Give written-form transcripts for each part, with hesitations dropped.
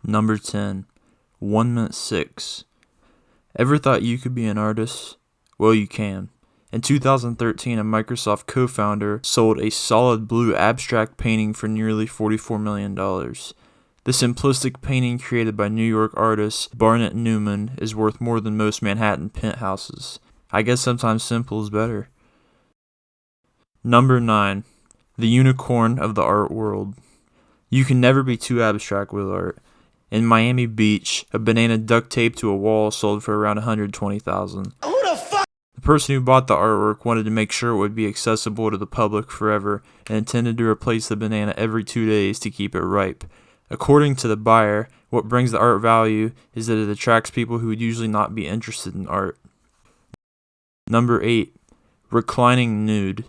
Number 10. 1 Minute 6. Ever thought you could be an artist? Well, you can. In 2013, a Microsoft co-founder sold a solid blue abstract painting for nearly $44 million. The simplistic painting created by New York artist Barnett Newman is worth more than most Manhattan penthouses. I guess sometimes simple is better. Number 9. The unicorn of the art world. You can never be too abstract with art. In Miami Beach, a banana duct taped to a wall sold for around $120,000. The person who bought the artwork wanted to make sure it would be accessible to the public forever and intended to replace the banana every 2 days to keep it ripe. According to the buyer, what brings the art value is that it attracts people who would usually not be interested in art. Number 8. Reclining nude.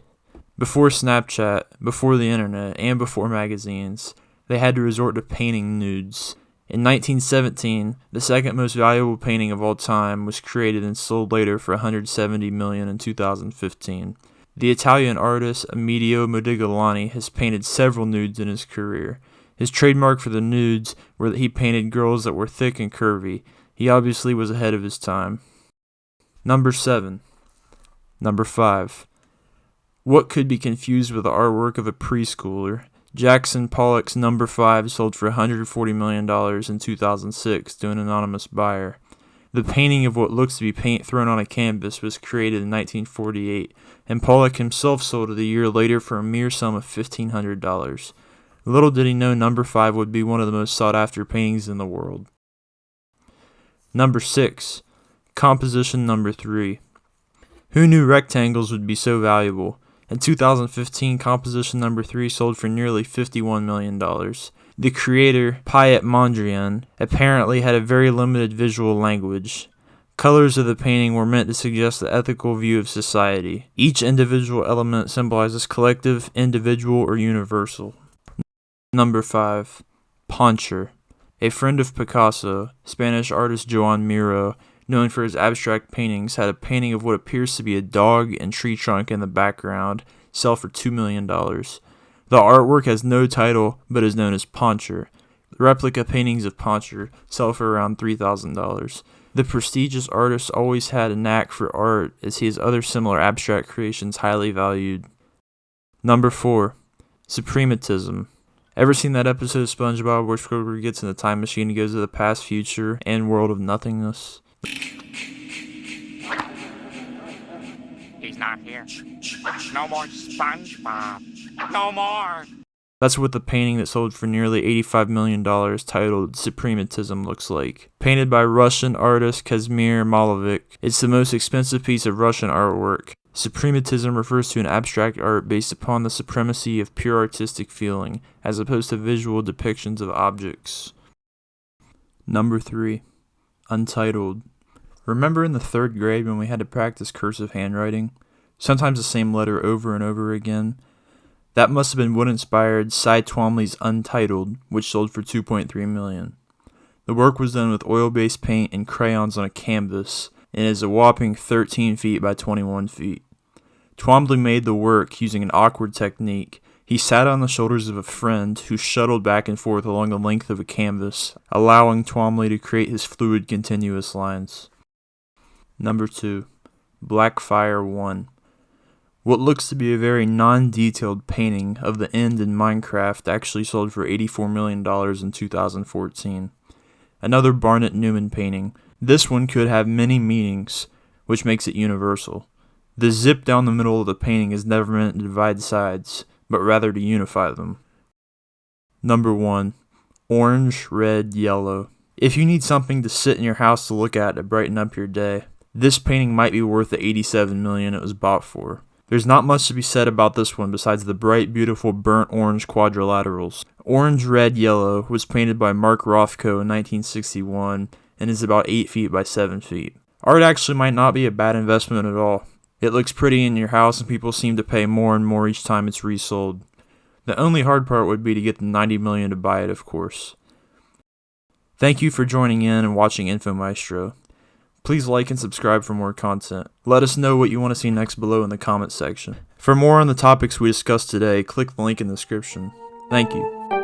Before Snapchat, before the internet, and before magazines, they had to resort to painting nudes. In 1917, the second most valuable painting of all time was created and sold later for $170 million in 2015. The Italian artist Amedeo Modigliani has painted several nudes in his career. His trademark for the nudes were that he painted girls that were thick and curvy. He obviously was ahead of his time. Number 7. Number 5. What could be confused with the artwork of a preschooler? Jackson Pollock's Number 5 sold for $140 million in 2006 to an anonymous buyer. The painting of what looks to be paint thrown on a canvas was created in 1948, and Pollock himself sold it a year later for a mere sum of $1,500. Little did he know Number 5 would be one of the most sought-after paintings in the world. Number 6. Composition Number 3. Who knew rectangles would be so valuable? In 2015, Composition Number 3 sold for nearly $51 million. The creator, Piet Mondrian, apparently had a very limited visual language. Colors of the painting were meant to suggest the ethical view of society. Each individual element symbolizes collective, individual, or universal. Number 5. Poncher. A friend of Picasso, Spanish artist Joan Miro, known for his abstract paintings, had a painting of what appears to be a dog and tree trunk in the background, sell for $2 million. The artwork has no title, but is known as Poncher. The replica paintings of Poncher sell for around $3,000. The prestigious artist always had a knack for art, as his other similar abstract creations highly valued. Number 4. Suprematism. Ever seen that episode of SpongeBob where Squidward gets in the time machine and goes to the past, future, and world of nothingness? He's not here. No more SpongeBob. No more. That's what the painting that sold for nearly $85 million titled Suprematism looks like. Painted by Russian artist Kazimir Malevich, it's the most expensive piece of Russian artwork. Suprematism refers to an abstract art based upon the supremacy of pure artistic feeling, as opposed to visual depictions of objects. Number 3. Untitled. Remember in the 3rd grade when we had to practice cursive handwriting? Sometimes the same letter over and over again? That must have been what inspired Cy Twombly's Untitled, which sold for $2.3 million. The work was done with oil-based paint and crayons on a canvas, and is a whopping 13 feet by 21 feet. Twombly made the work using an awkward technique. He sat on the shoulders of a friend who shuttled back and forth along the length of a canvas, allowing Twombly to create his fluid continuous lines. Number 2. Blackfire 1. What looks to be a very non-detailed painting of the end in Minecraft actually sold for $84 million in 2014. Another Barnett Newman painting. This one could have many meanings, which makes it universal. The zip down the middle of the painting is never meant to divide sides, but rather to unify them. Number 1. Orange, red, yellow. If you need something to sit in your house to look at to brighten up your day, this painting might be worth the $87 million it was bought for. There's not much to be said about this one besides the bright, beautiful burnt orange quadrilaterals. Orange, red, yellow was painted by Mark Rothko in 1961 and is about 8 feet by 7 feet. Art actually might not be a bad investment at all. It looks pretty in your house and people seem to pay more and more each time it's resold. The only hard part would be to get the $90 million to buy it, of course. Thank you for joining in and watching InfoMaestro. Please like and subscribe for more content. Let us know what you want to see next below in the comments section. For more on the topics we discussed today, click the link in the description. Thank you.